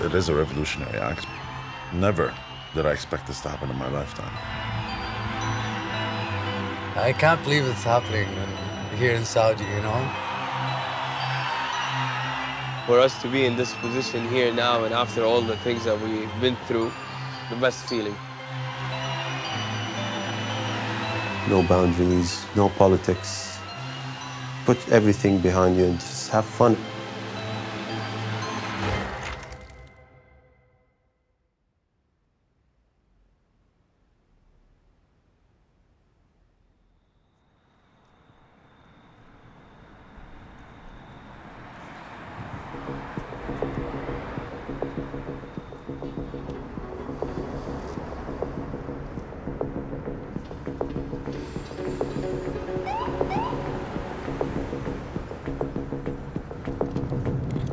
it is a revolutionary act. Never did I expect this to happen in my lifetime. I can't believe it's happening here in Saudi, you know? For us to be in this position here now and after all the things that we've been through, the best feeling. No boundaries, no politics. Put everything behind you and just have fun.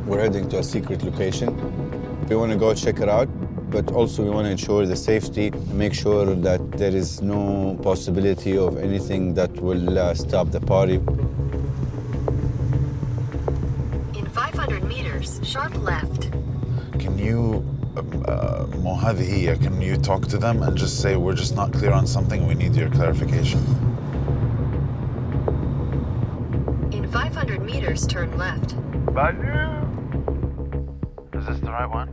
We're heading to a secret location. We want to go check it out, but also we want to ensure the safety, make sure that there is no possibility of anything that will stop the party. In 500 meters, sharp left. Can you, can you talk to them and just say we're just not clear on something, we need your clarification? In 500 meters, turn left. Balu! Is this the right one?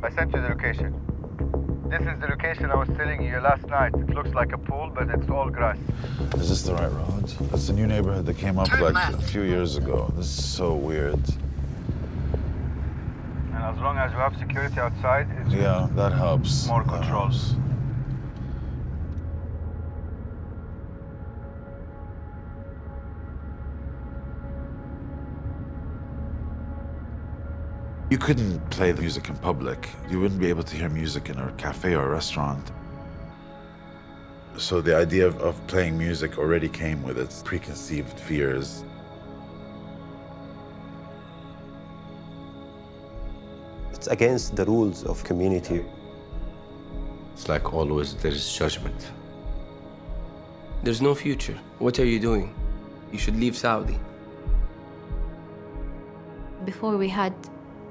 I sent you the location. This is the location I was telling you last night. It looks like a pool, but it's all grass. Is this the right road? It's a new neighborhood that came up Turn like left. a few years ago. This is so weird. And as long as you have security outside, it's Yeah, that helps. More That control. helps. You couldn't play the music in public. You wouldn't be able to hear music in a cafe or a restaurant. So the idea of playing music already came with its preconceived fears. It's against the rules of community. It's like always there is judgment. There's no future. What are you doing? You should leave Saudi. Before we had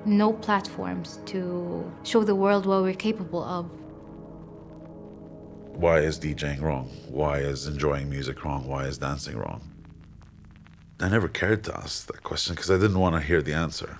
no platforms to show the world what we're capable of. Why is DJing wrong? Why is enjoying music wrong? Why is dancing wrong? I never cared to ask that question because I didn't want to hear the answer.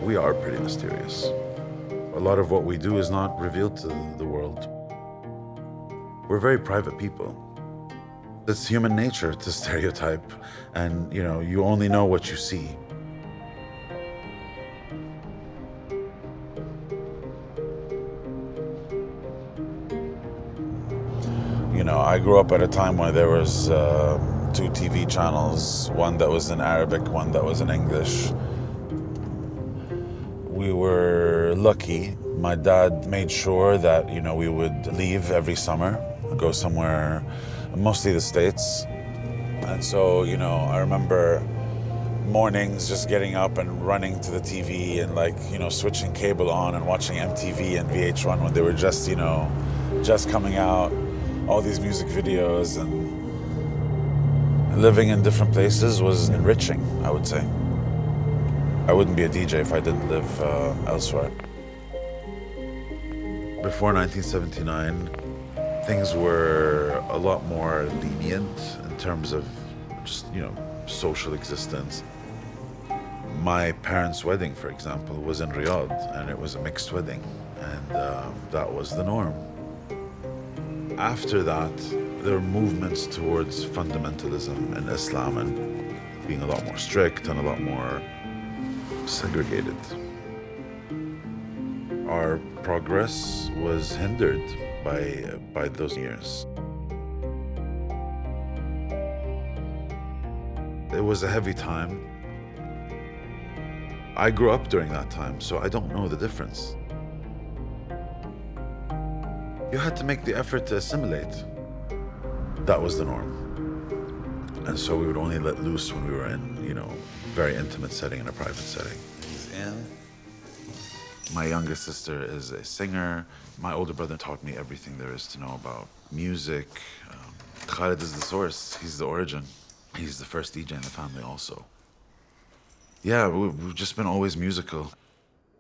We are pretty mysterious. A lot of what we do is not revealed to the world. We're very private people. It's human nature to stereotype, and you only know what you see. You know, I grew up at a time when there was 2 TV channels, one that was in Arabic, one that was in English. We were lucky. My dad made sure that, you know, we would leave every summer, go somewhere, mostly the States. And so, you know, I remember mornings just getting up and running to the TV and, like, you know, switching cable on and watching MTV and VH1 when they were just, you know, just coming out, all these music videos, and living in different places was enriching, I would say. I wouldn't be a DJ if I didn't live elsewhere. Before 1979, things were a lot more lenient in terms of just, you know, social existence. My parents' wedding, for example, was in Riyadh, and it was a mixed wedding, and that was the norm. After that, there were movements towards fundamentalism in Islam and being a lot more strict and a lot more segregated. Our progress was hindered by those years. It was a heavy time. I grew up during that time, so I don't know the difference. You had to make the effort to assimilate. That was the norm. And so we would only let loose when we were in, you know, very intimate setting, in a private setting. My youngest sister is a singer. My older brother taught me everything there is to know about music. Khalid is the source. He's the origin. He's the first DJ in the family also. Yeah, we've just been always musical.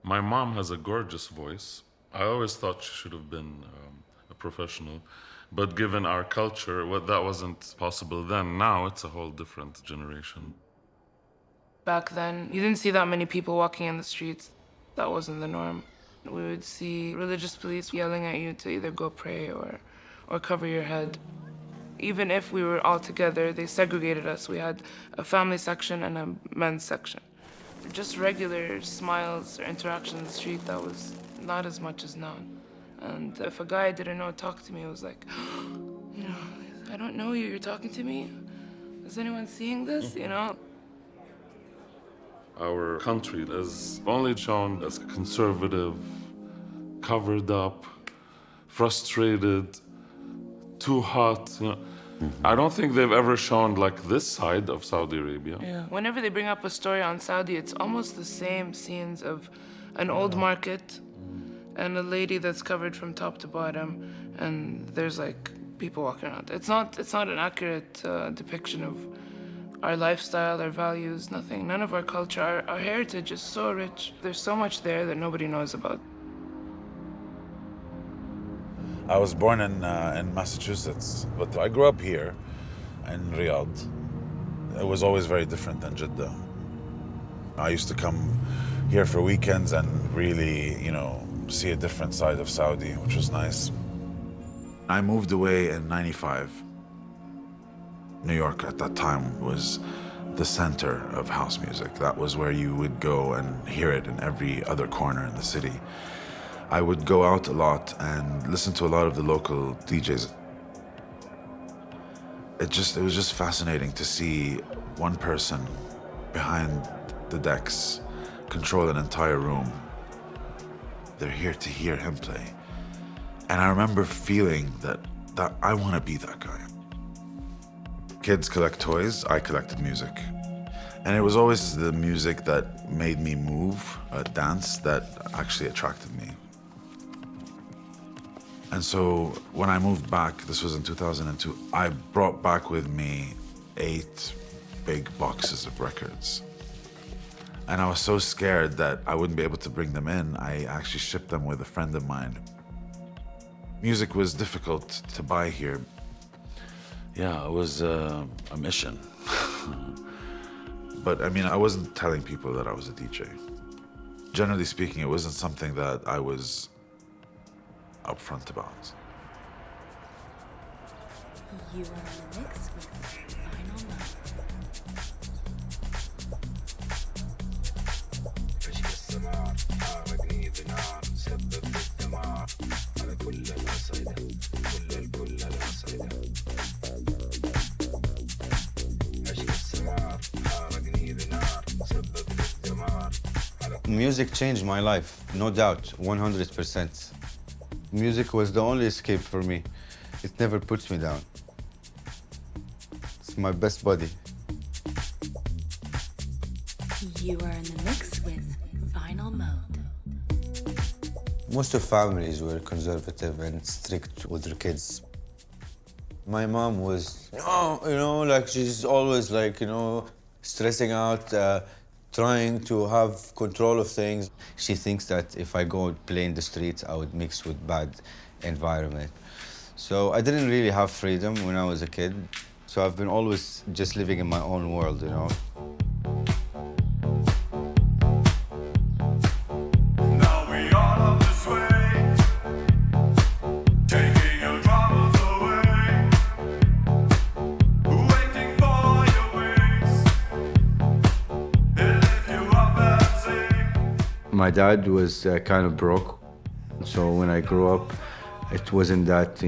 My mom has a gorgeous voice. I always thought she should have been a professional. But given our culture, that wasn't possible then. Now it's a whole different generation. Back then, you didn't see that many people walking in the streets. That wasn't the norm. We would see religious police yelling at you to either go pray or cover your head. Even if we were all together, they segregated us. We had a family section and a men's section. Just regular smiles or interactions in the street, that was not as much as now. And if a guy I didn't know talked to me, it was like, you know, I don't know you, you're talking to me? Is anyone seeing this, you know? Our country is only shown as conservative, covered up, frustrated, too hot, you know. I don't think they've ever shown like this side of Saudi Arabia. Yeah. Whenever they bring up a story on Saudi, it's almost the same scenes of an old market and a lady that's covered from top to bottom, and there's like people walking around. It's not an accurate depiction of our lifestyle, our values, nothing. None of our culture, our heritage is so rich. There's so much there that nobody knows about. I was born in Massachusetts, but I grew up here in Riyadh. It was always very different than Jeddah. I used to come here for weekends and really, you know, see a different side of Saudi, which was nice. I moved away in '95. New York at that time was the center of house music. That was where you would go and hear it in every other corner in the city. I would go out a lot and listen to a lot of the local DJs. It was just fascinating to see one person behind the decks control an entire room. They're here to hear him play. And I remember feeling that I want to be that guy. Kids collect toys, I collected music. And it was always the music that made me move, dance, that actually attracted me. And so when I moved back, this was in 2002, I brought back with me 8 big boxes of records. And I was so scared that I wouldn't be able to bring them in, I actually shipped them with a friend of mine. Music was difficult to buy here. Yeah, it was a mission. But I mean, I wasn't telling people that I was a DJ. Generally speaking, it wasn't something that I was upfront about. You are in the mix with Final Love. فجأة السماء حارقني بنار سبب الدمار على كل الأصعدة كل الأصعدة Music changed my life, no doubt, 100%. Music was the only escape for me. It never puts me down. It's my best buddy. You are in the mix with Final Mode. Most of families were conservative and strict with their kids. My mom was, like she's always like, stressing out, trying to have control of things. She thinks that if I go play in the streets, I would mix with bad environment. So I didn't really have freedom when I was a kid. So I've been always just living in my own world, My dad was kind of broke, so when I grew up, it wasn't that,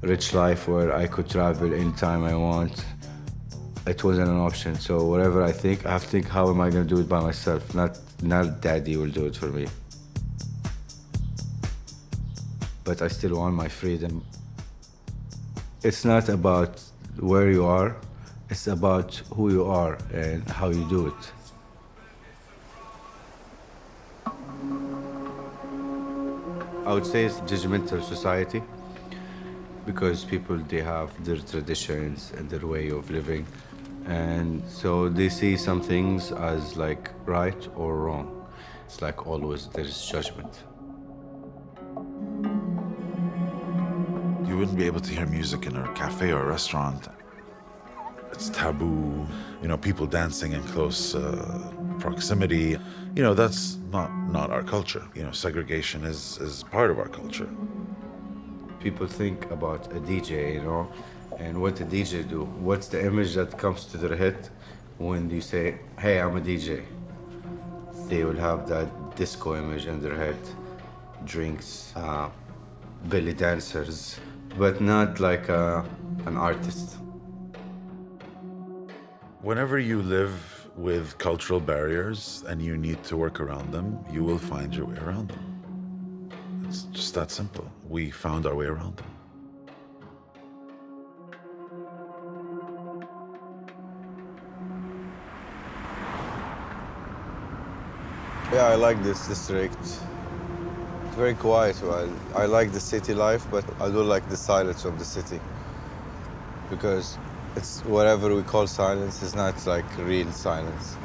rich life where I could travel anytime I want. It wasn't an option, so whatever I think, I have to think, how am I gonna do it by myself? Not daddy will do it for me. But I still want my freedom. It's not about where you are, it's about who you are and how you do it. I would say it's a judgmental society because people, they have their traditions and their way of living. And so they see some things as like right or wrong. It's like always there's judgment. You wouldn't be able to hear music in a cafe or a restaurant. It's taboo, people dancing in close proximity. That's not our culture. Segregation is part of our culture. People think about a DJ, and what a DJ do. What's the image that comes to their head when you say, hey, I'm a DJ? They will have that disco image in their head, drinks, belly dancers, but not like an artist. Whenever you live with cultural barriers and you need to work around them, you will find your way around them. It's just that simple. We found our way around them. Yeah, I like this district. It's very quiet. I like the city life, but I do like the silence of the city. Because it's whatever we call silence is not like real silence.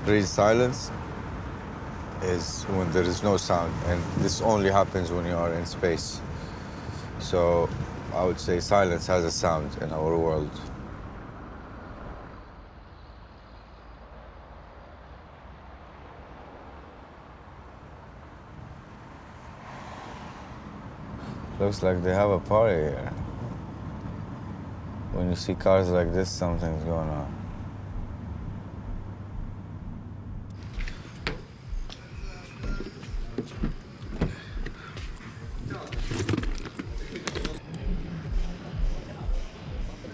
Real silence is when there is no sound, and this only happens when you are in space. So I would say silence has a sound in our world. Looks like they have a party here. When you see cars like this, something's going on.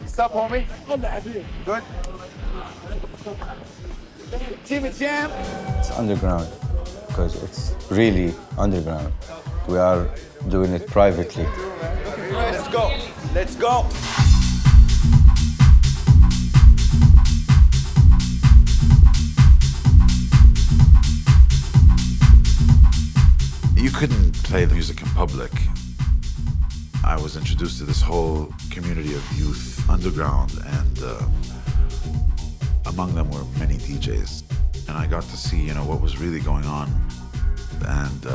What's up, homie? Good. Jimmy Jam. It's underground, because it's really underground. We are doing it privately. Let's go. Let's go. You couldn't play the music in public. I was introduced to this whole community of youth underground, and among them were many DJs. And I got to see, what was really going on, and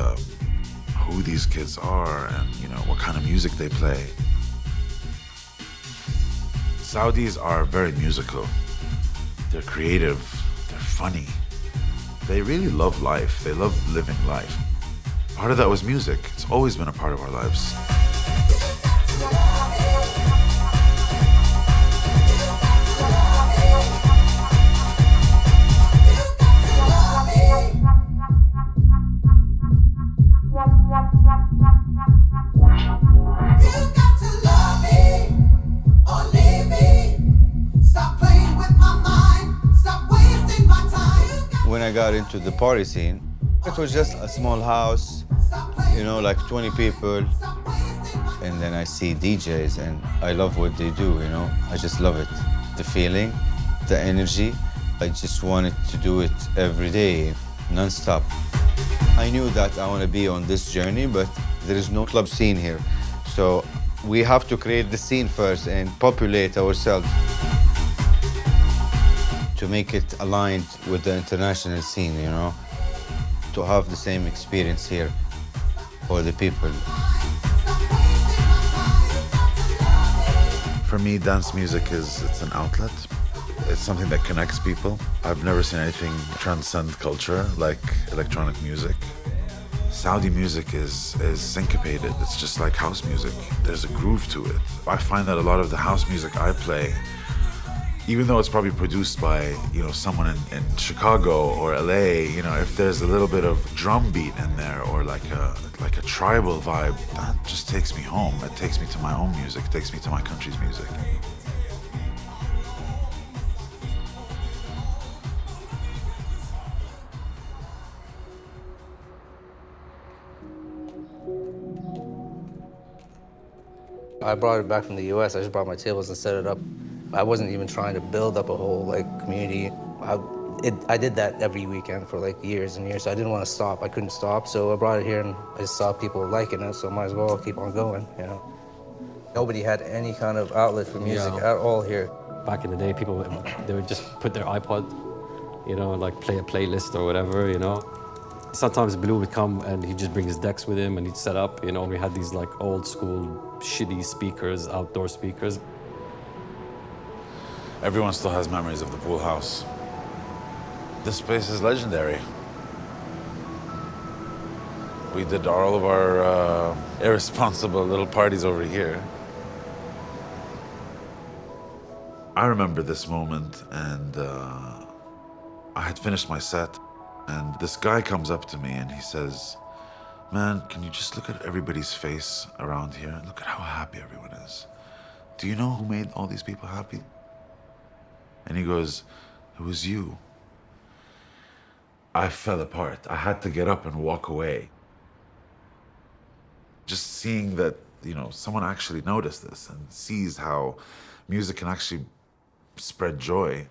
who these kids are, and what kind of music they play. Saudis are very musical. They're creative. They're funny. They really love life. They love living life. Part of that was music. It's always been a part of our lives. When I got into the party scene, it was just a small house, you know, like 20 people. And then I see DJs and I love what they do, you know. I just love it. The feeling, the energy. I just wanted to do it every day, non-stop. I knew that I want to be on this journey, but there is no club scene here. So we have to create the scene first and populate ourselves to make it aligned with the international scene, you know, to have the same experience here for the people. For me, dance music it's an outlet. It's something that connects people. I've never seen anything transcend culture like electronic music. Saudi music is syncopated. It's just like house music. There's a groove to it. I find that a lot of the house music I play, even though it's probably produced by, you know, someone in Chicago or LA, you know, if there's a little bit of drum beat in there or like a tribal vibe, that just takes me home. It takes me to my own music. It takes me to my country's music. I brought it back from the US. I just brought my tables and set it up. I wasn't even trying to build up a whole community. I did that every weekend for years and years, so I didn't want to stop. I couldn't stop, so I brought it here and I just saw people liking it, so I might as well keep on going, you know. Nobody had any kind of outlet for music at all here. Back in the day, people, they would just put their iPod, you know, play a playlist or whatever, you know. Sometimes Bilal would come and he'd just bring his decks with him and he'd set up, you know. We had these old school, shitty speakers, outdoor speakers. Everyone still has memories of the pool house. This place is legendary. We did all of our irresponsible little parties over here. I remember this moment, and I had finished my set, and this guy comes up to me and he says, "Man, can you just look at everybody's face around here? Look at how happy everyone is. Do you know who made all these people happy?" And he goes, "It was you." I fell apart. I had to get up and walk away. Just seeing that, you know, someone actually noticed this and sees how music can actually spread joy.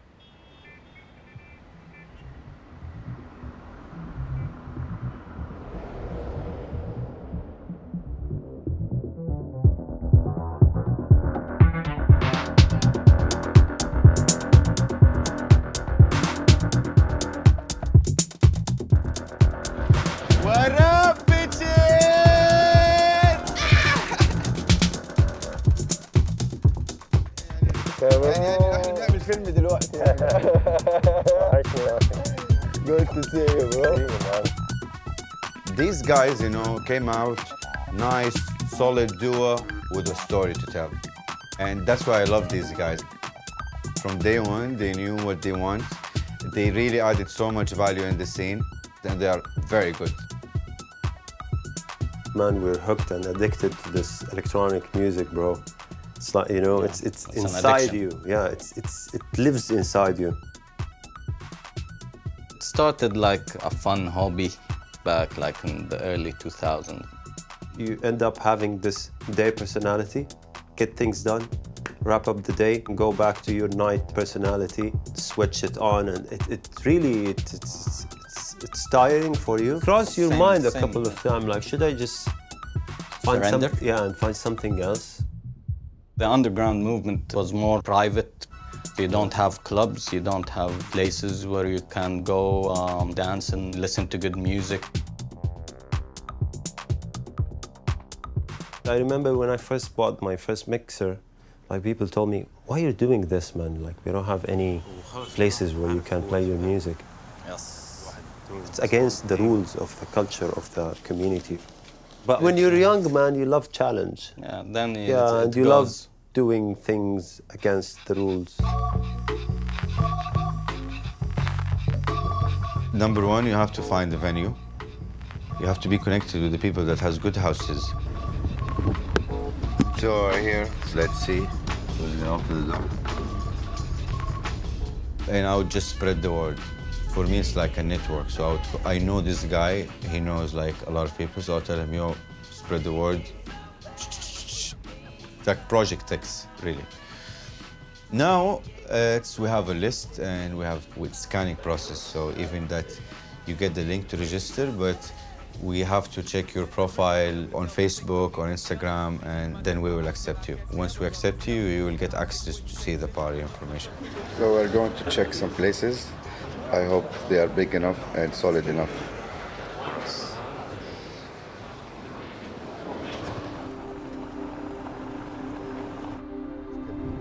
What up, bitches? احنا بنعمل فيلم دلوقتي. Good to see you, bro. These guys, you know, came out nice, solid duo with a story to tell. And that's why I love these guys. From day one, they knew what they want. They really added so much value in the scene, and they are very good. Man, we're hooked and addicted to this electronic music, bro. It's like, you know, it's inside you. Yeah, it lives inside you. It started like a fun hobby back in the early 2000s. You end up having this day personality, get things done, wrap up the day, and go back to your night personality, switch it on, and it really, it's tiring for you. Cross your mind a couple of times, like, should I just find and find something else? The underground movement was more private. You don't have clubs, you don't have places where you can go dance and listen to good music. I remember when I first bought my first mixer, people told me, "Why are you doing this, man? We don't have any places where you can play your music." Yes. It's against the rules of the culture of the community. But when you're young, man, you love challenge. Yeah, then and you love doing things against the rules. Number one, you have to find the venue. You have to be connected with the people that has good houses. So here, let's see. And I would just spread the word. For me, it's like a network. So I know this guy, he knows like a lot of people, so I'll tell him, yo, spread the word. It's like Project X, really. Now, we have a list and we have with scanning process, so even that you get the link to register, but we have to check your profile on Facebook, on Instagram, and then we will accept you. Once we accept you, you will get access to see the party information. So we're going to check some places. I hope they are big enough and solid enough.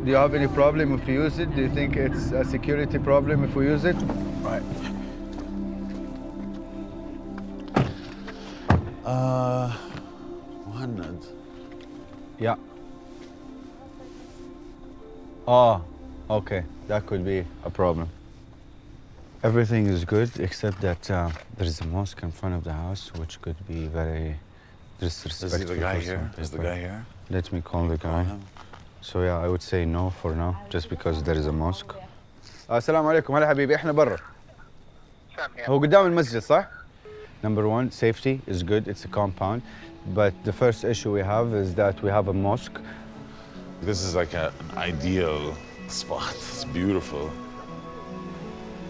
Do you have any problem if you use it? Do you think it's a security problem if we use it? Right. Muhannad. Yeah. Oh, okay. That could be a problem. Everything is good except that there is a mosque in front of the house, which could be very disrespectful. Is the guy for here? some Is the people. guy here? Let me call the guy. So yeah, I would say no for now, just because there is a mosque. السلام عليكم هلا حبيبي احنا برا. هو قدام المسجد صح؟ Number one, safety is good. It's a compound, but the first issue we have is that we have a mosque. This is like an ideal spot. It's beautiful.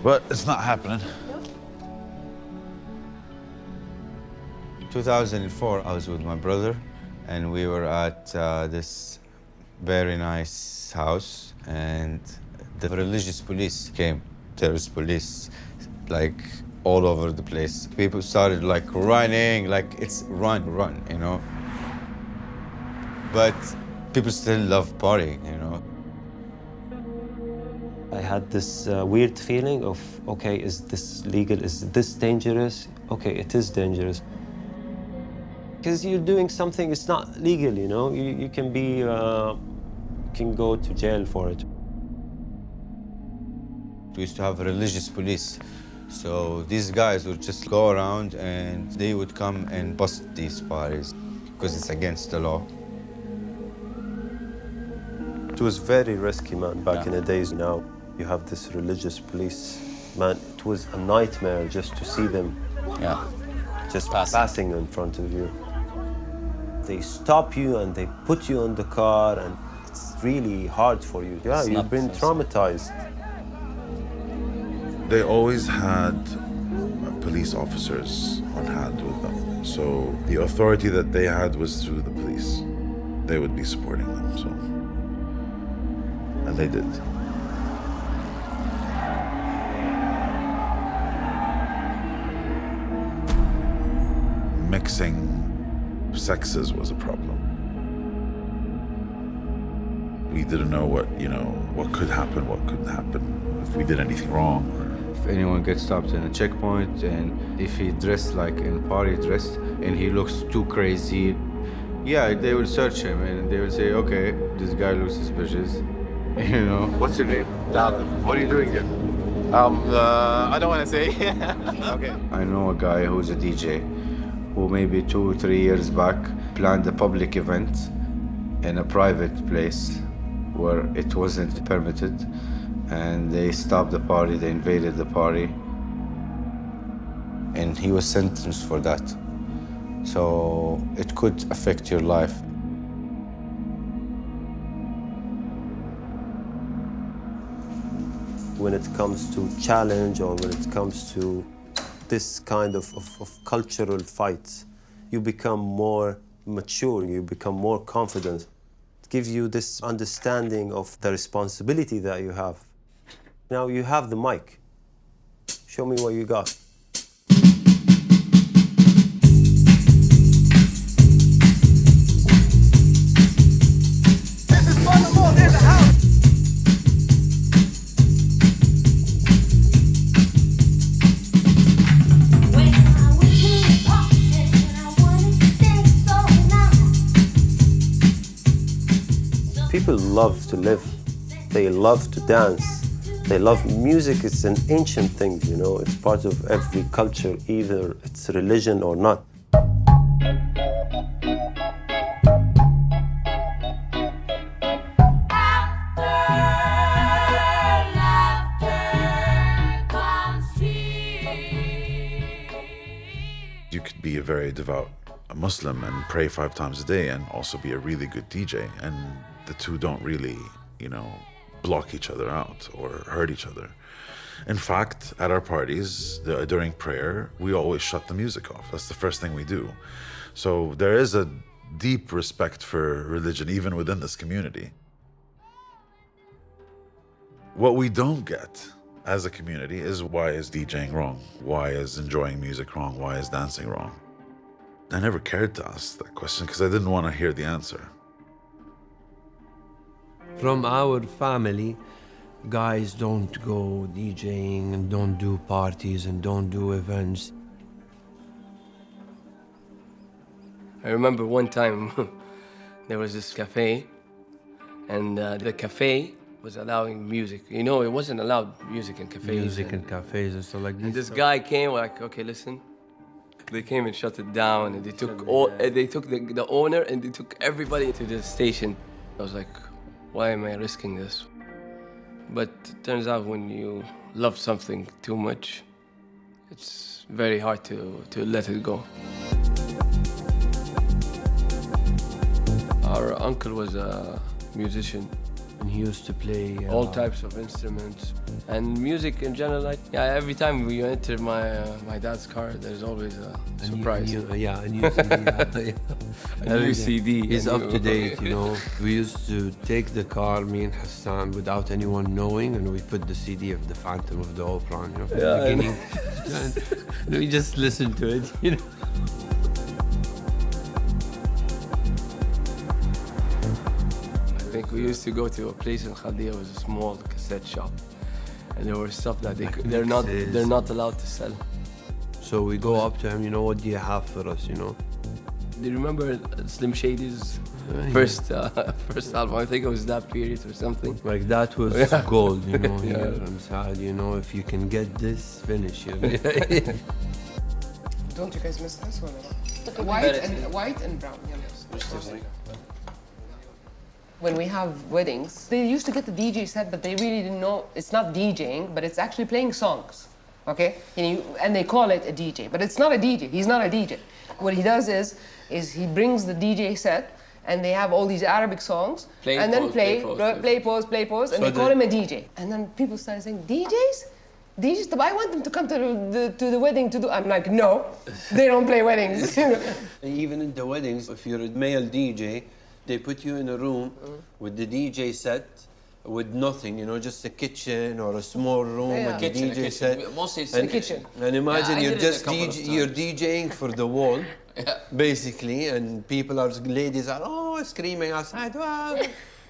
But it's not happening. 2004, I was with my brother, and we were at this very nice house, and the religious police came, terrorist police, like all over the place. People started like running, like it's run, you know. But people still love partying, you know. I had this weird feeling of, okay, is this legal? Is this dangerous? Okay, it is dangerous. Because you're doing something, it's not legal, you know? You can be, can go to jail for it. We used to have religious police. So these guys would just go around and they would come and bust these parties because it's against the law. It was very risky, man, back in the days. Now you have this religious police. Man, it was a nightmare just to see them. Yeah. Just passing in front of you. They stop you and they put you on the car, and it's really hard for you. Yeah, you've been traumatized. They always had police officers on hand with them. So the authority that they had was through the police. They would be supporting them, so. And they did. Mixing sexes was a problem. We didn't know what could happen, what couldn't happen, if we did anything wrong. If anyone gets stopped in a checkpoint and if he dressed like in party dress and he looks too crazy, yeah, they will search him and they will say, okay, this guy looks suspicious, you know. What's your name? What are you doing here? I don't want to say. Okay. I know a guy who's a DJ who maybe 2 or 3 years back planned a public event in a private place where it wasn't permitted, and they stopped the party, they invaded the party, and he was sentenced for that. So it could affect your life. When it comes to challenge or when it comes to this kind of cultural fights, you become more mature, you become more confident. It gives you this understanding of the responsibility that you have. Now you have the mic. Show me what you got. People love to live. They love to dance. They love music. It's an ancient thing, you know. It's part of every culture, either it's religion or not. devout Muslim and pray 5 times a day and also be a really good DJ. And the two don't really, block each other out or hurt each other. In fact, at our parties, during prayer, we always shut the music off. That's the first thing we do. So there is a deep respect for religion, even within this community. What we don't get as a community is, why is DJing wrong? Why is enjoying music wrong? Why is dancing wrong? I never cared to ask that question because I didn't want to hear the answer. From our family, guys don't go DJing and don't do parties and don't do events. I remember one time there was this cafe, and the cafe was allowing music. It wasn't allowed music in cafes. Music in cafes and stuff like this. And this guy came, like, okay, listen. They came and shut it down, and they took the owner and they took everybody to the station. I was like, why am I risking this? But it turns out when you love something too much, it's very hard to let it go. Our uncle was a musician. And he used to play all types of instruments and music in general. Every time we enter my dad's car, there's always a surprise. A new CD. A new CD. He's up to date, We used to take the car, me and Hassan, without anyone knowing, and we put the CD of the Phantom of the Opera, from the beginning. And we just listened to it, I think we used to go to a place in Khaldiya. It was a small cassette shop, and there were stuff that they're not allowed to sell. So we go up to him, what do you have for us, Do you remember Slim Shady's first album? I think it was that period or something. Like that was gold, Here I'm sad, if you can get this, finish it. Don't you guys miss this one? White and brown. When we have weddings, they used to get the DJ set, but they really didn't know it's not DJing, but it's actually playing songs, okay? And they call it a DJ, but it's not a DJ. He's not a DJ. What he does is he brings the DJ set, and they have all these Arabic songs, play, pause, and they call him a DJ. And then people started saying, DJs, but I want them to come to the wedding to do. I'm like, no, they don't play weddings. Even in the weddings, if you're a male DJ, they put you in a room with the DJ set, with nothing, just a kitchen or a small room with the DJ set. Mostly it's a kitchen. And imagine you're DJing for the wall, basically, and ladies are screaming outside, wow.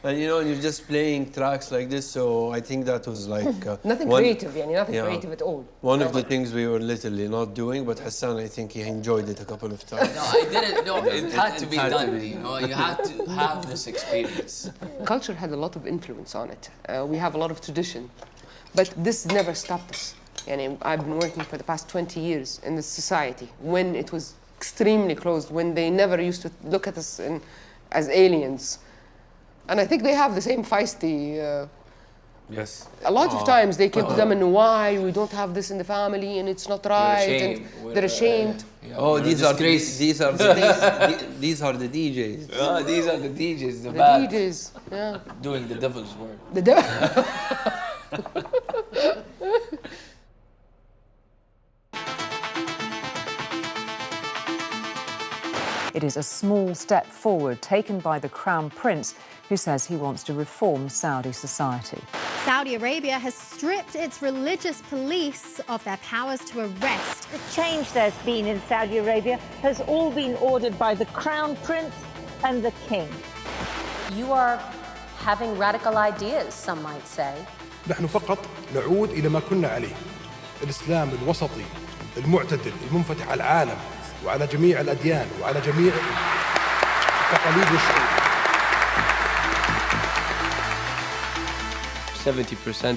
And you're just playing tracks like this, so I think that was like... nothing creative, creative at all. One of the things we were literally not doing, but Hassan, I think he enjoyed it a couple of times. No, I didn't. No, it had to be done. You had to have this experience. Culture had a lot of influence on it. We have a lot of tradition, but this never stopped us. I've been working for the past 20 years in this society when it was extremely closed, when they never used to look at us as aliens. And I think they have the same feisty... yes. A lot of times they keep them in why we don't have this in the family and it's not right. They're ashamed. These are the DJs. These are the DJs. The DJs, yeah. Doing the devil's work. The devil. It is a small step forward taken by the Crown Prince, who says he wants to reform Saudi society. Saudi Arabia has stripped its religious police of their powers to arrest. The change there's been in Saudi Arabia has all been ordered by the Crown Prince and the King. You are having radical ideas, some might say. نحن فقط نعود إلى ما كنا عليه. الإسلام الوسطي المعتدل المنفتح على العالم وعلى جميع الأديان وعلى جميع التقاليد والشعوب. 70%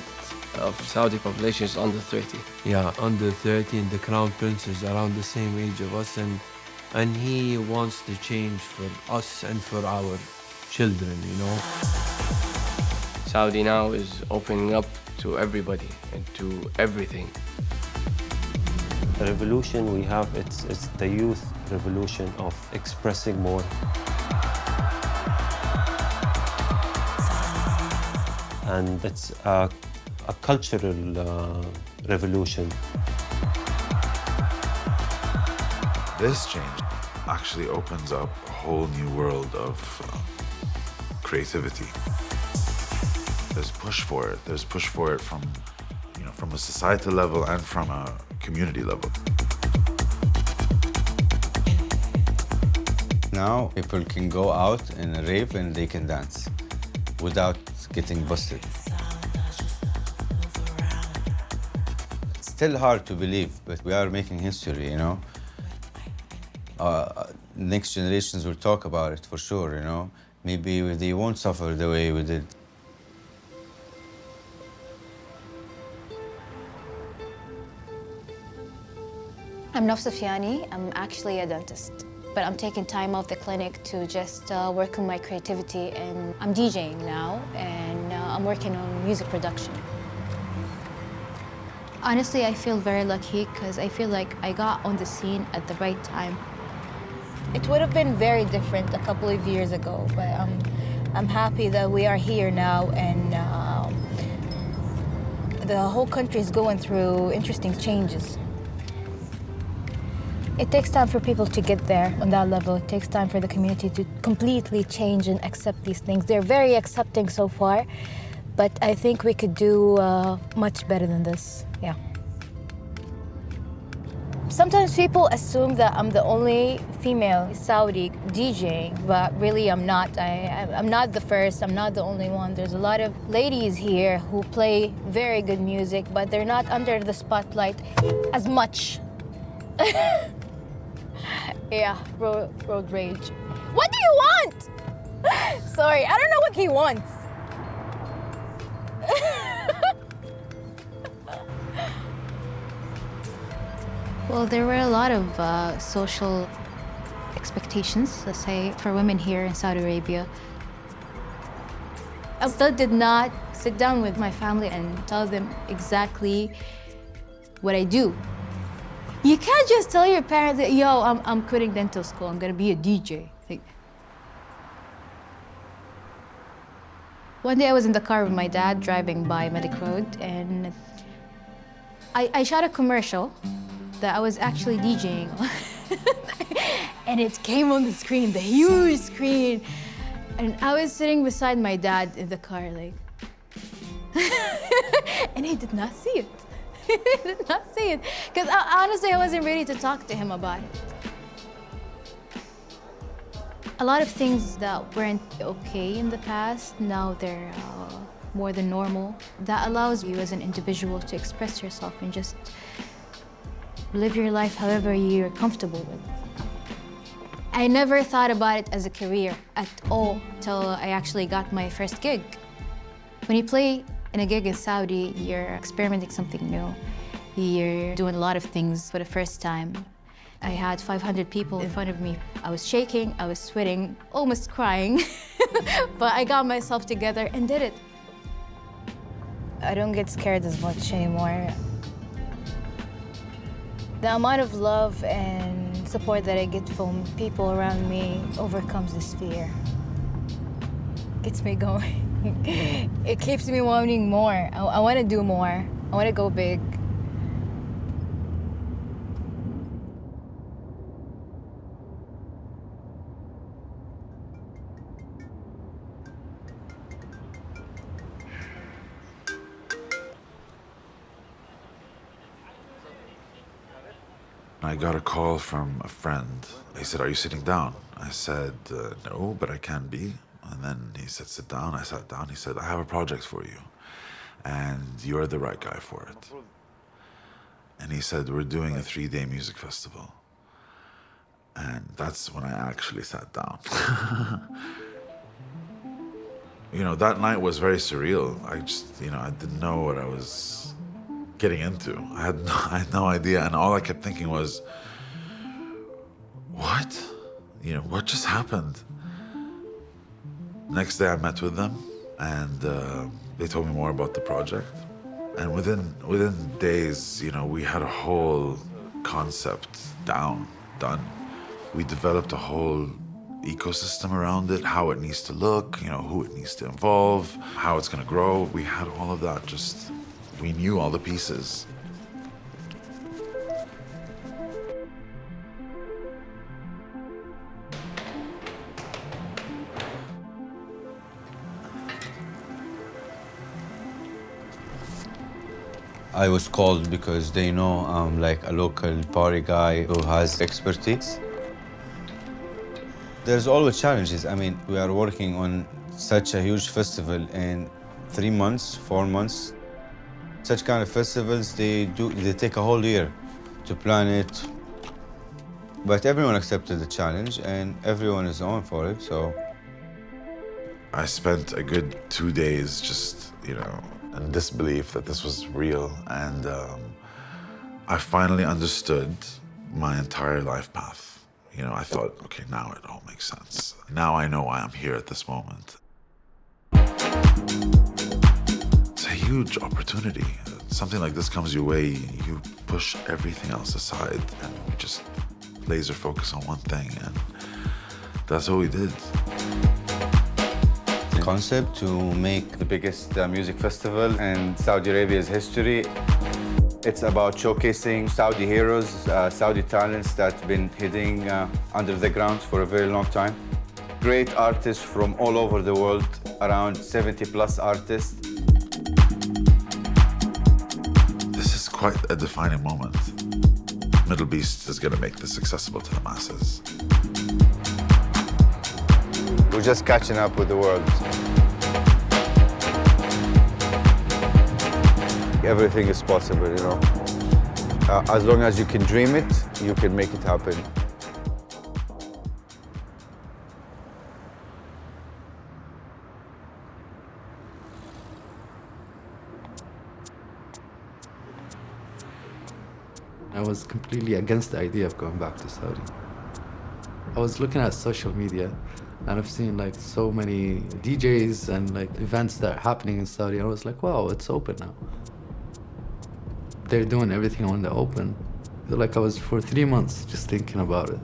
of Saudi population is under 30. Yeah, under 30, and the Crown Prince is around the same age of us, and he wants to change for us and for our children, Saudi now is opening up to everybody and to everything. The revolution we have, it's the youth revolution of expressing more. And it's a cultural revolution. This change actually opens up a whole new world of creativity. There's push for it. There's push for it from, from a societal level and from a community level. Now people can go out in a rave and they can dance without getting busted. It's still hard to believe, but we are making history, Next generations will talk about it for sure, Maybe they won't suffer the way we did. I'm Nafsa Fiani. I'm actually a dentist, but I'm taking time off the clinic to just work on my creativity, and I'm DJing now, and I'm working on music production. Honestly, I feel very lucky because I feel like I got on the scene at the right time. It would have been very different a couple of years ago, but I'm happy that we are here now, and the whole country is going through interesting changes. It takes time for people to get there on that level. It takes time for the community to completely change and accept these things. They're very accepting so far, but I think we could do much better than this, yeah. Sometimes people assume that I'm the only female Saudi DJing, but really I'm not. I'm not the first, I'm not the only one. There's a lot of ladies here who play very good music, but they're not under the spotlight as much. Yeah, road rage. What do you want? Sorry, I don't know what he wants. Well, there were a lot of social expectations, let's say, for women here in Saudi Arabia. I still did not sit down with my family and tell them exactly what I do. You can't just tell your parents that, yo, I'm quitting dental school, I'm gonna be a DJ. One day I was in the car with my dad driving by Medic Road, and I shot a commercial that I was actually DJing on. And it came on the screen, the huge screen. And I was sitting beside my dad in the car, like, and he did not see it. He did not see it. Because honestly, I wasn't ready to talk to him about it. A lot of things that weren't okay in the past, now they're more than normal. That allows you as an individual to express yourself and just live your life however you're comfortable with. I never thought about it as a career at all till I actually got my first gig. When you play in a gig in Saudi, you're experimenting something new. You're doing a lot of things for the first time. I had 500 people in front of me. I was shaking, I was sweating, almost crying, but I got myself together and did it. I don't get scared as much anymore. The amount of love and support that I get from people around me overcomes this fear. Gets me going. It keeps me wanting more. I want to do more. I want to go big. I got a call from a friend. He said, "Are you sitting down?" I said, "No, but I can be." And then he said, "Sit down." I sat down. He said, "I have a project for you, and you're the right guy for it." And he said, "We're doing a 3-day music festival." And that's when I actually sat down. That night was very surreal. I didn't know what I was getting into. I had no idea. And all I kept thinking was, what? What just happened? Next day I met with them, and they told me more about the project. And within days, we had a whole concept done. We developed a whole ecosystem around it, how it needs to look, you know, who it needs to involve, how it's going to grow. We had all of that, just, we knew all the pieces. I was called because they know I'm like a local party guy who has expertise. There's always challenges. I mean, we are working on such a huge festival in 3 months, 4 months. Such kind of festivals, they take a whole year to plan it. But everyone accepted the challenge and everyone is on for it, so. I spent a good 2 days just, you know, in disbelief that this was real. And I finally understood my entire life path. You know, I thought, okay, now it all makes sense. Now I know why I'm here at this moment. It's a huge opportunity. Something like this comes your way, you push everything else aside and you just laser focus on one thing, and that's what we did. The concept to make the biggest music festival in Saudi Arabia's history. It's about showcasing Saudi heroes, Saudi talents that's been hiding under the ground for a very long time. Great artists from all over the world, around 70+ artists. This is quite a defining moment. Middle Beast is going to make this accessible to the masses. We're just catching up with the world. Everything is possible, you know. As long as you can dream it, you can make it happen. I was completely against the idea of going back to Saudi. I was looking at social media and I've seen like so many DJs and like events that are happening in Saudi. I was like, wow, it's open now. They're doing everything on the open. Like I was for 3 months just thinking about it,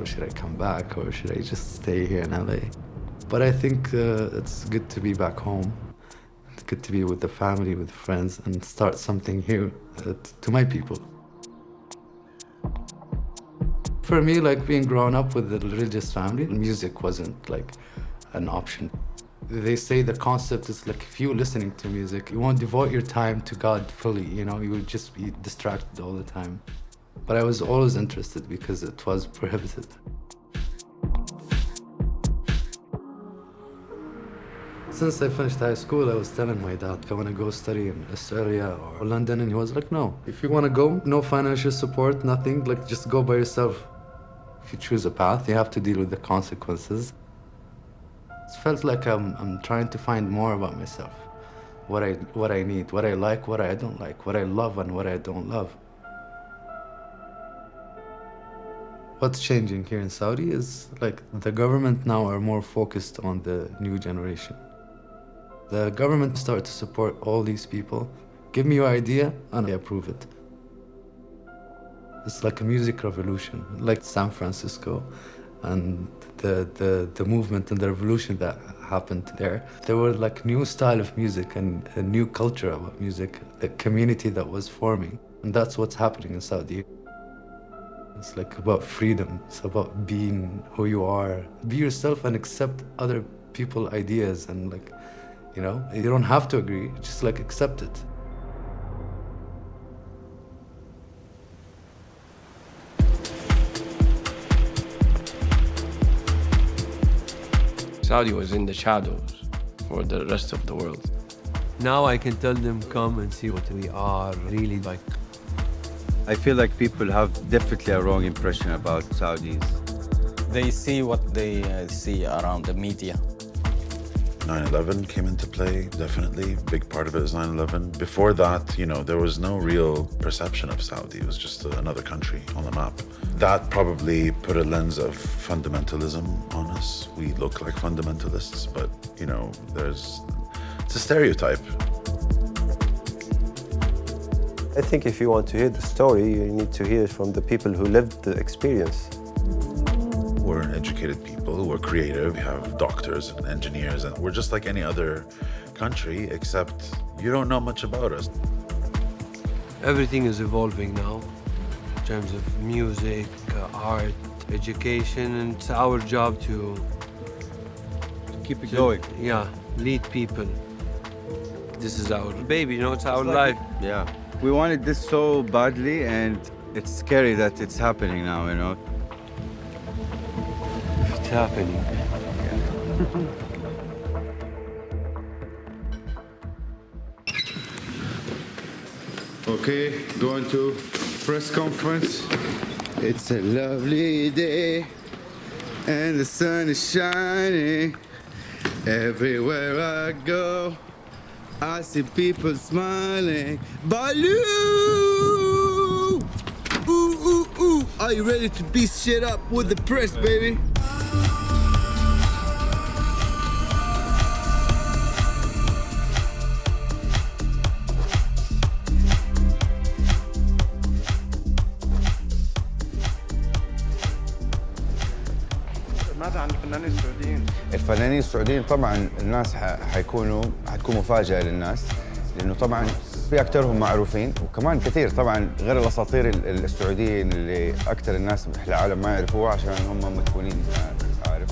should I come back or should I just stay here in LA? But I think it's good to be back home. It's good to be with the family, with friends, and start something here to my people. For me, like being grown up with a religious family, music wasn't like an option. They say the concept is like if you're listening to music, you won't devote your time to God fully, you know, you will just be distracted all the time. But I was always interested because it was prohibited. Since I finished high school, I was telling my dad, I want to go study in Australia or London, and he was like, no. If you want to go, no financial support, nothing, like just go by yourself. If you choose a path, you have to deal with the consequences. It felt like I'm trying to find more about myself, what I need, what I like, what I don't like, what I love and what I don't love. What's changing here in Saudi is like the government now are more focused on the new generation. The government started to support all these people. Give me your idea and I approve it. It's like a music revolution, like San Francisco and the movement and the revolution that happened there. There were like new style of music and a new culture about music, the community that was forming. And that's what's happening in Saudi. It's like about freedom. It's about being who you are. Be yourself and accept other people's ideas and like, you know, you don't have to agree, just like accept it. Saudi was in the shadows for the rest of the world. Now I can tell them, come and see what we are really like. I feel like people have definitely a wrong impression about Saudis. They see what they see around the media. 9/11 came into play, definitely. Big part of it is 9/11. Before that, you know, there was no real perception of Saudi. It was just another country on the map. That probably put a lens of fundamentalism on us. We look like fundamentalists, but, you know, it's a stereotype. I think if you want to hear the story, you need to hear it from the people who lived the experience. educated people who are creative. We have doctors and engineers, and we're just like any other country, except you don't know much about us. Everything is evolving now in terms of music, art, education, and it's our job to keep it going. Yeah, lead people. This is our baby, you know, it's our life. Yeah. We wanted this so badly, and it's scary that it's happening now, you know. It's happening. Okay, going to press conference. It's a lovely day, and the sun is shining. Everywhere I go, I see people smiling. Baloo! Ooh, ooh, ooh. Are you ready to beat shit up with the press, baby? ماذا عن الفنانين السعوديين؟ الفنانين السعوديين طبعا الناس حتكون مفاجأة للناس، لأنه طبعا في أكثرهم معروفين، وكمان كثير طبعا غير الأساطير السعوديين اللي أكثر الناس في العالم ما يعرفوها عشان هم مدفونين، عارف.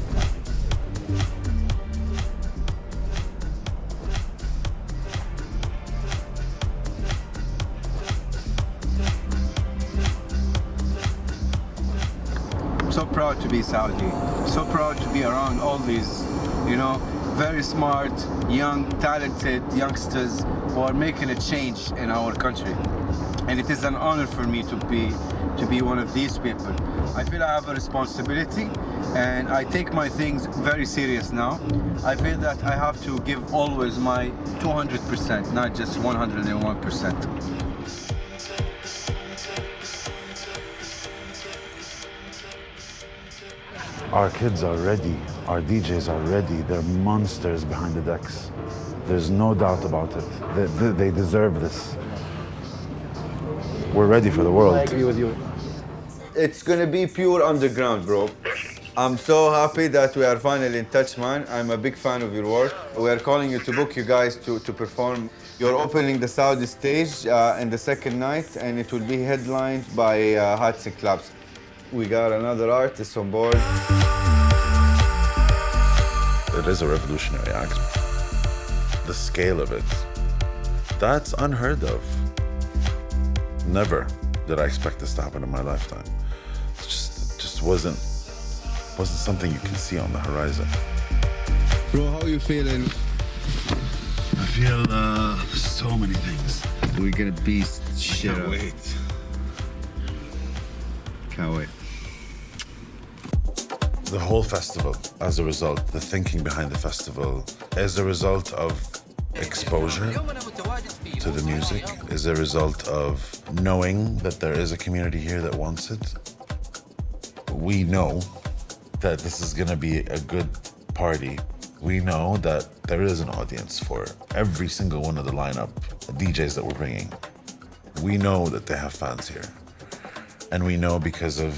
So proud to be Saudi, so proud to be around all these, you know, very smart, young, talented youngsters who are making a change in our country. And it is an honor for me to be one of these people. I feel I have a responsibility, and I take my things very serious now. I feel that I have to give always my 200%, not just 101%. Our kids are ready. Our DJs are ready. They're monsters behind the decks. There's no doubt about it. They deserve this. We're ready for the world. I agree with you. It's gonna be pure underground, bro. I'm so happy that we are finally in touch, man. I'm a big fan of your work. We are calling you to book you guys to perform. You're opening the Saudi stage in the second night, and it will be headlined by Hudson Clubs. We got another artist on board. It is a revolutionary act. The scale of it, that's unheard of. Never did I expect this to happen in my lifetime. It just wasn't something you can see on the horizon. Bro, how are you feeling? I feel so many things. We're gonna beast shit up. Can't wait. Can't wait. The whole festival, as a result, the thinking behind the festival, is a result of exposure to the music, is a result of knowing that there is a community here that wants it. We know that this is gonna be a good party. We know that there is an audience for every single one of the lineup DJs that we're bringing. We know that they have fans here. And we know because of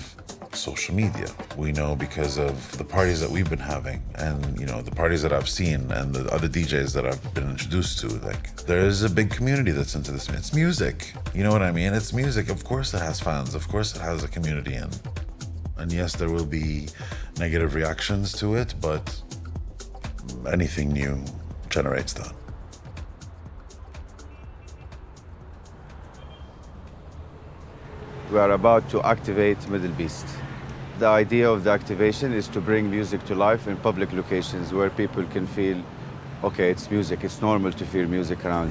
social media. We know because of the parties that we've been having, and you know, the parties that I've seen and the other DJs that I've been introduced to. Like, there is a big community that's into this. It's music. You know what I mean? It's music. Of course it has fans. Of course it has a community. And yes, there will be negative reactions to it, but anything new generates that. We are about to activate Middle Beast. The idea of the activation is to bring music to life in public locations where people can feel, okay, it's music, it's normal to feel music around.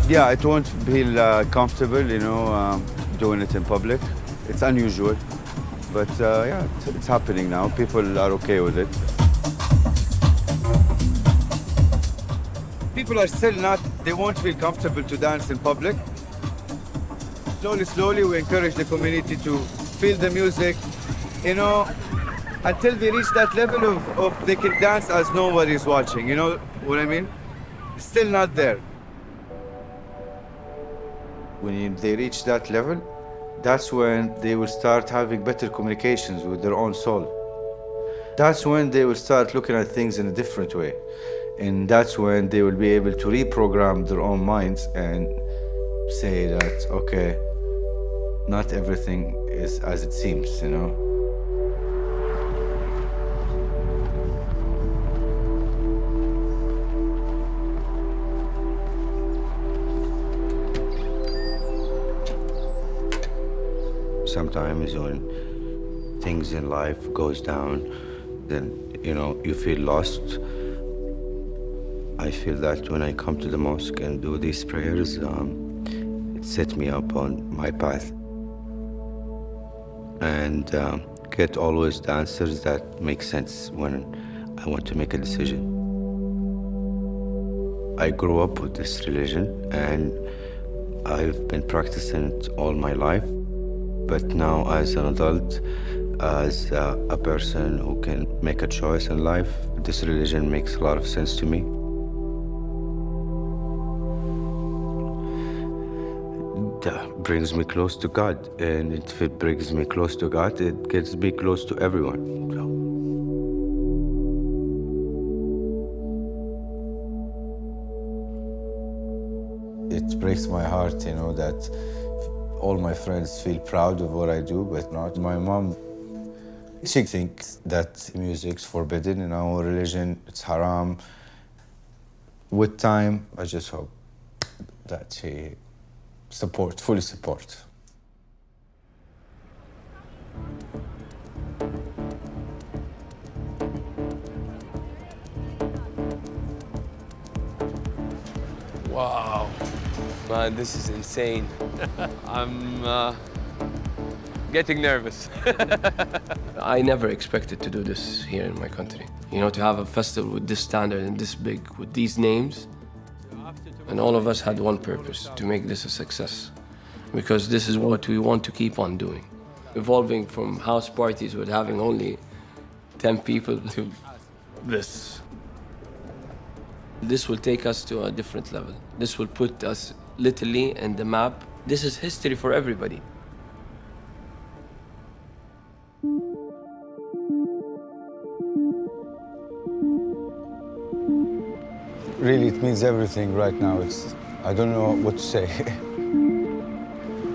Yeah, it won't feel comfortable, you know, doing it in public. It's unusual, but yeah, it's happening now. People are okay with it. People are still not, they won't feel comfortable to dance in public. Slowly, we encourage the community to feel the music, you know, until they reach that level of they can dance as nobody is watching, you know what I mean? Still not there. When they reach that level, that's when they will start having better communications with their own soul. That's when they will start looking at things in a different way. And that's when they will be able to reprogram their own minds and say that, okay, not everything is as it seems, you know? Sometimes when things in life goes down, then, you know, you feel lost. I feel that when I come to the mosque and do these prayers, it sets me up on my path. And get always the answers that make sense when I want to make a decision. I grew up with this religion and I've been practicing it all my life. But now as an adult, as a person who can make a choice in life, this religion makes a lot of sense to me. That brings me close to God, and if it brings me close to God, it gets me close to everyone. It breaks my heart, you know, that all my friends feel proud of what I do, but not my mom. She thinks that music's forbidden in our religion, it's haram. With time, I just hope that she fully support. Wow. Man, this is insane. I'm getting nervous. I never expected to do this here in my country. You know, to have a festival with this standard and this big, with these names. And all of us had one purpose, to make this a success. Because this is what we want to keep on doing. Evolving from house parties with having only 10 people to this. This will take us to a different level. This will put us literally in the map. This is history for everybody. Really, it means everything right now. I don't know what to say.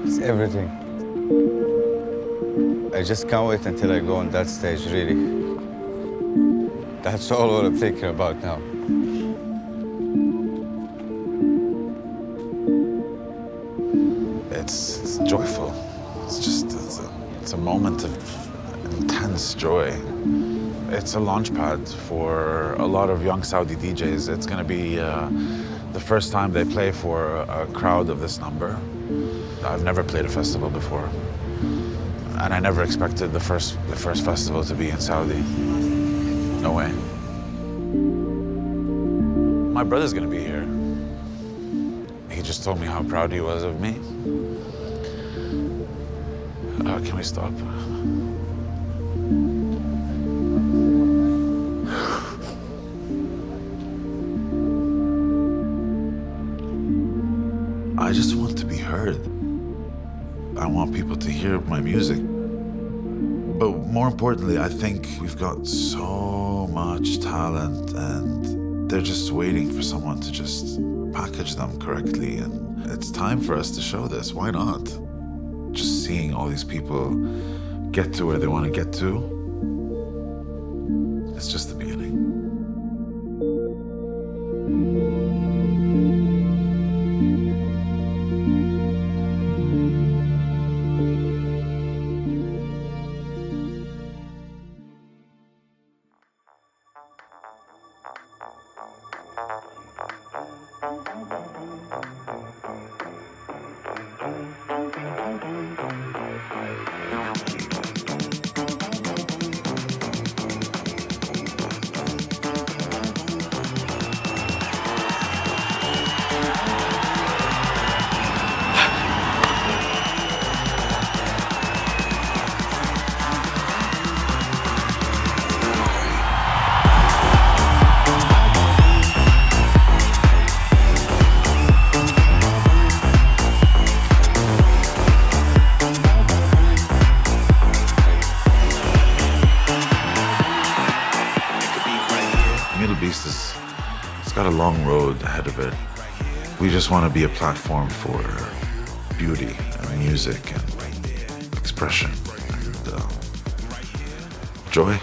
It's everything. I just can't wait until I go on that stage, really. That's all what I'm thinking about now. It's joyful. It's a moment of intense joy. It's a launch pad for a lot of young Saudi DJs. It's going to be the first time they play for a crowd of this number. I've never played a festival before, and I never expected the first festival to be in Saudi. No way. My brother's going to be here. He just told me how proud he was of me. Can we stop? I just want to be heard. I want people to hear my music. But more importantly, I think we've got so much talent and they're just waiting for someone to just package them correctly. And it's time for us to show this. Why not? Just seeing all these people get to where they want to get to, it's just the beginning. It's got a long road ahead of it. We just want to be a platform for beauty and music and expression and joy.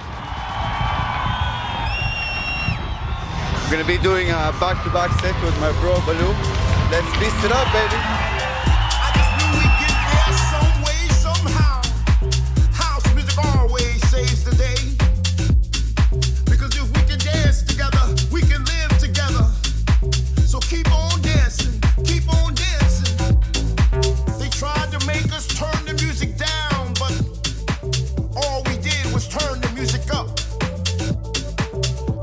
We're gonna be doing a back-to-back set with my bro Baloo. Let's beast it up, baby. Saves the day. Because if we can dance together, we can live together. So keep on dancing, keep on dancing. They tried to make us turn the music down, but all we did was turn the music up.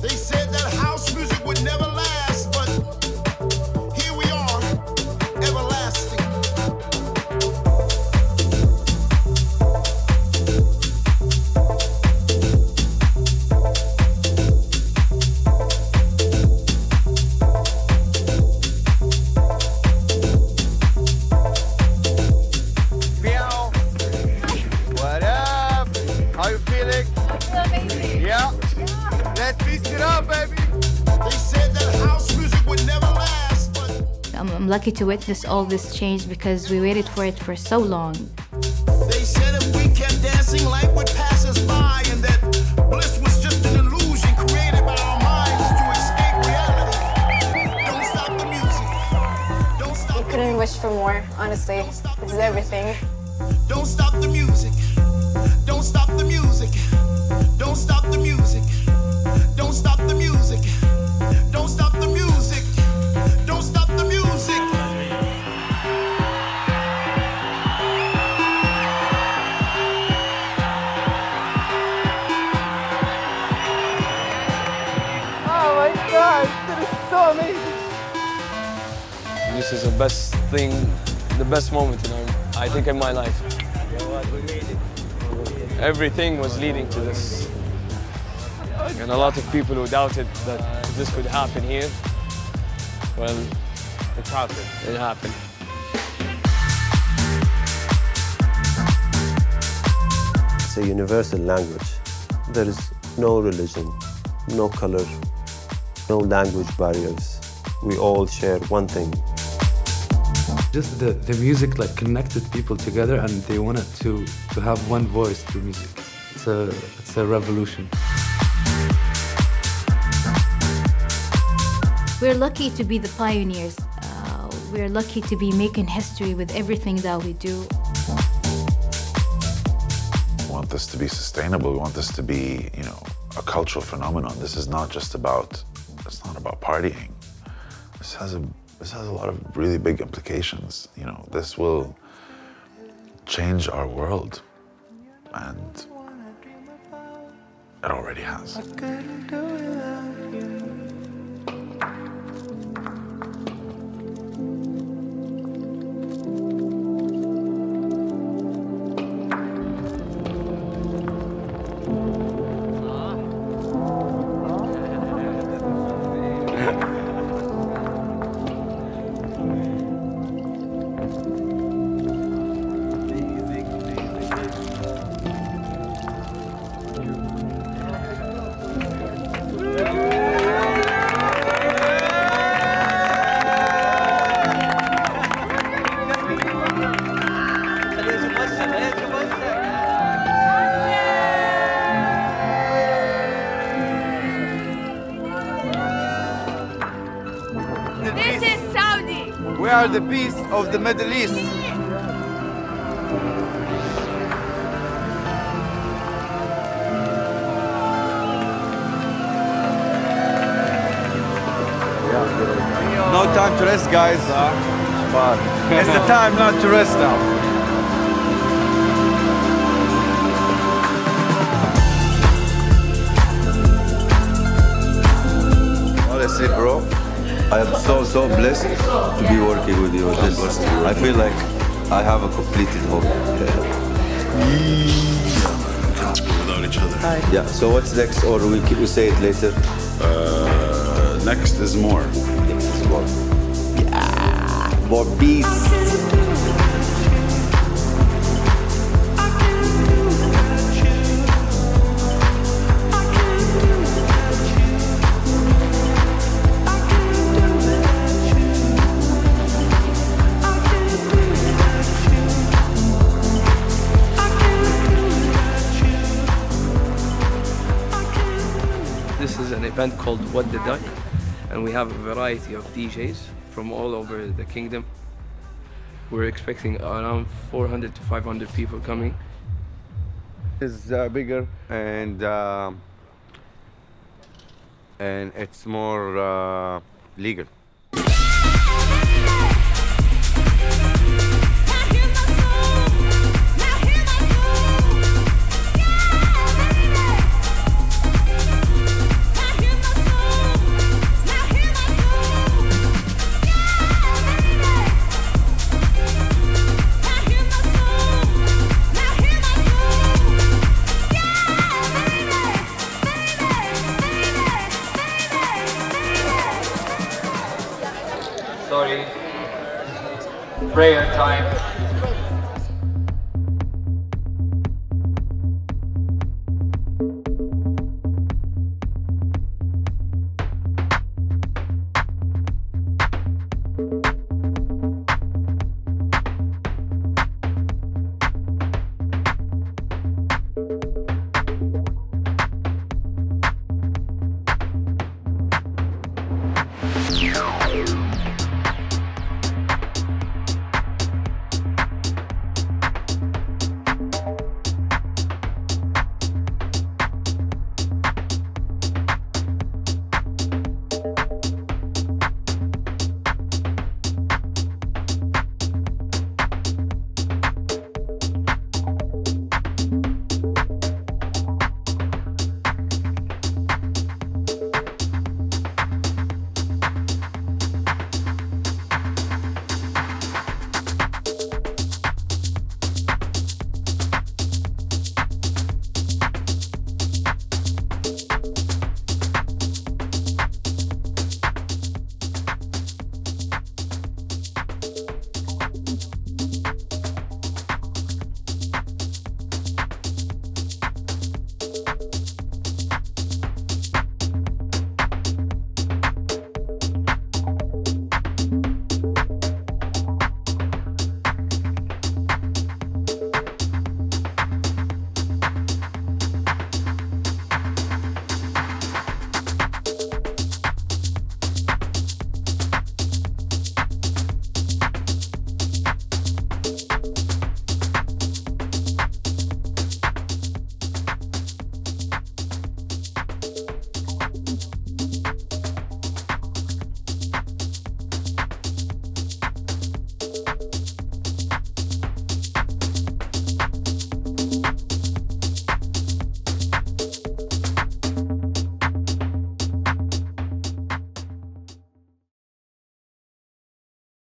They said that house music would never last, but here we are, everlasting. I'm lucky to witness all this change because we waited for it for so long. They said if we kept dancing, life would pass us by, and that bliss was just an illusion created by our minds to escape reality. Don't stop the music. Don't stop. You couldn't wish for more, honestly. This is everything. Don't stop the music. Don't stop the music. Don't stop the music. Don't stop the music. Don't stop the music. Don't stop the music. Oh my God, that is so amazing. This is the best thing, the best moment I think in my life. Everything was leading to this. And a lot of people who doubted that this could happen here, well, it happened. It happened. It's a universal language. There is no religion, no color, no language barriers. We all share one thing. Just the music like connected people together, and they wanted to have one voice through music. It's a revolution. We're lucky to be the pioneers. We're lucky to be making history with everything that we do. We want this to be sustainable. We want this to be, a cultural phenomenon. This is not just about, it's not about partying. This has a lot of really big implications. This will change our world, and it already has. This is Saudi. We are the peace of the Middle East. No time to rest, guys. It's the time not to rest now. Honestly, bro, I am so blessed to be working with you. I feel like I have a completed home. Without each other. Yeah, so what's next, or we say it later? Next is more. Next is more. Yeah, more peace. event called What the Duck, and we have a variety of DJs from all over the kingdom. We're expecting around 400 to 500 people coming. It's bigger and it's more legal. Sorry. Prayer time.